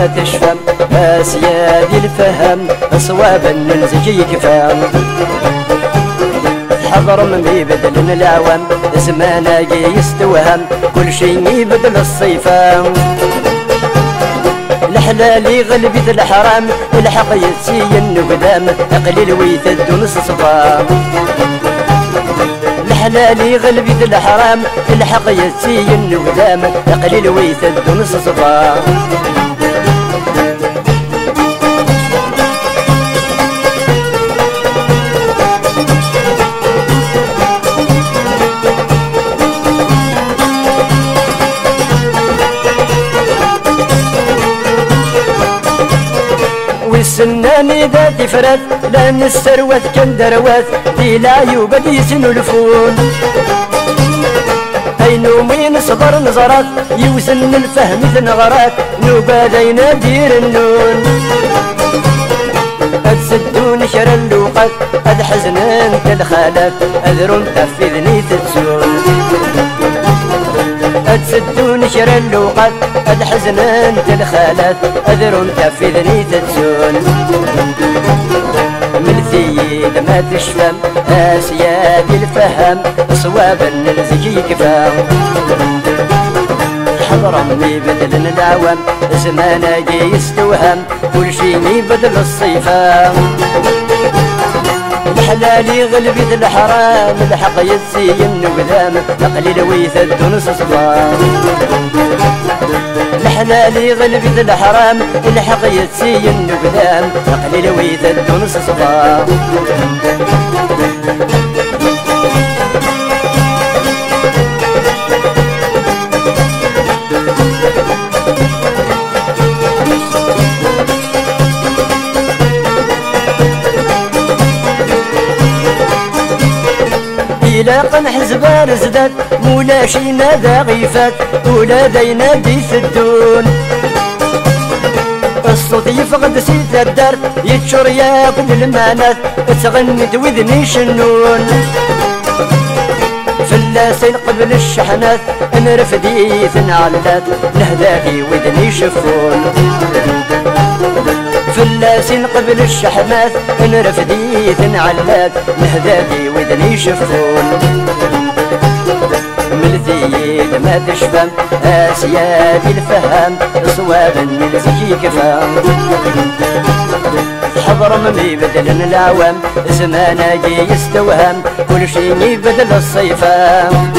ما تشفم اسيادي الفهم صوابا ننزجي كفام حضر من يبدل العوام زمانا يستوهم كل شي يبدل الصيفام الحلال يغلب الحرام الحق يتسين قدام قليل ويتد نص صفام الحلال يغلب الحرام الحق يتسين قدام قليل ويتد نص صفام والسناني ذاتي فرات لان السروات كان دروات في العيوب يسنوا الفون اينو مين صدر نظرات يوزن الفهم ثنغرات نوبادا ينادير النون اتسدون شر اللوقات اد حزنان كالخالات اذرون تفذني تتسون اتسدون شر اللوقات اد حزنان كالخالات اذرون تفذني تتسون ملثيد ما تشفم اسيادي الفهم صوابا نلزجي كفام حضر مني بدل العوام زمانا يستوهم كل شي يبدل الصيفام الحلال يغلب الحرام الحق يتسين قدام قليل ويثد نص صفام الحلال يغلب الحرام الحق يتسين قدام قليل ويثد نص صفام إلا قن حزبان زداد مولا شي نادا غيفات ولا دينا دي سدون الصوت يفقد سيد الدار يتشر ياخد المعنات تغني وذني شنون فلاسين قبل الشحنات نرفدي ثنعلات نهداكي وذني شفون فلاسين قبل الشحنات نرفدي ثنعلات نهداكي وذني شفون ملثيد ما تشفم اسيادي الفهم صوابا نلزجي كفام حضر من يبدل العوام زمانا يستوهم كل شي يبدل الصيفام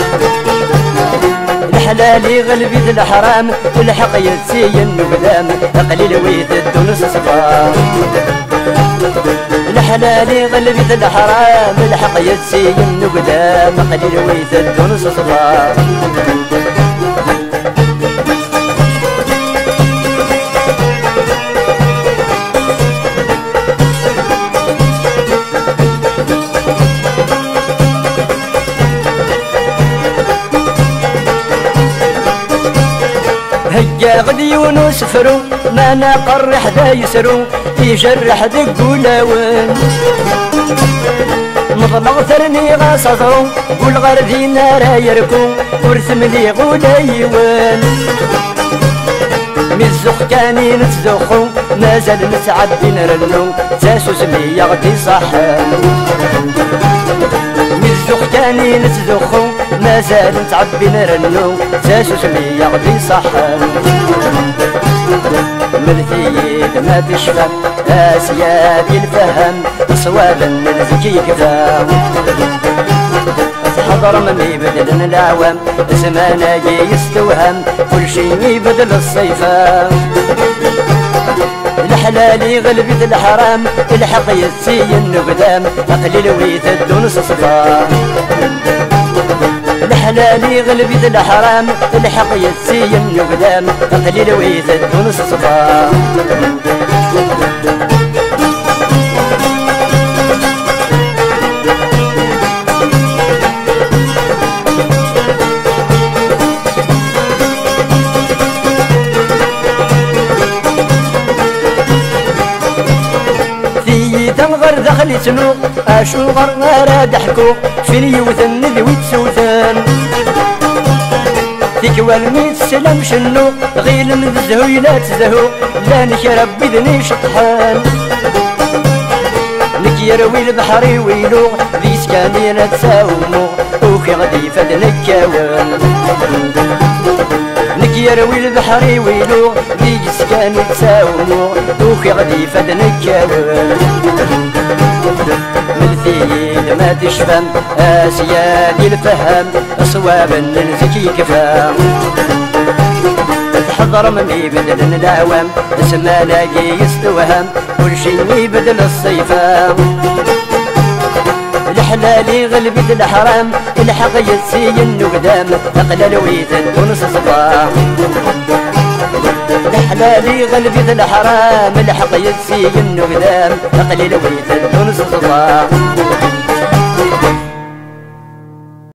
الحلال يغلب الحرام الحق يتسين قدام قليل ويثد نص صفام الحلال يغلب الحرام الحق يتسين قدام قليل ويثد نص صفام هيا غدي ونسفرو ما نقر حدا يسرو يجرح دقولاون مضلغ ثرني غاصدرو والغردي نارا يركو ورثم لي غولايوان مزوخ كاني نتزوخو مازال نتعدي نرنو تاسو سمي غدي صحان مزوخ كاني نتزوخو مازال نتعبي نرنو تاسو سمي غدي صحان ملثيد ما تشفم اسيادي الفهم صوابا نلزجي كفام حضر من يبدل العوام زمانا يستوهم كل شي يبدل الصيفام الحلال يغلب الحرام الحق يتسين قدام قليل ويثد نص صفام الحلال يغلب الحرام الحق يتسين قدام قليل ويثد نص صفام تنغر دخل سنوق اشو غرنا ضحكو فين يوثن ذوي تسوثان ثكوى الميت سلام شنو غير من الزهو لا تزهو لا نكرب بذني شطحان يروي البحر ويلو ذي سكاني لا تساومو وكي غدي فد نكاوان يروي البحر ويلو ذي سكاني تساومو وكي غدي فد نكاوان من ثيل ما تشفم آسيا دي الفهم صوابا نزكي كفام حضر مني بدل العوام اسمه لاقي يستوهم كل شي يبدل الصيفام الحلالي غلبت الحرام الحق يتسين قدام اقلل ويتن ونص صباح الحلالي غلبت الحرام الحق يتسين قدام اقلل ويتن ونص صباح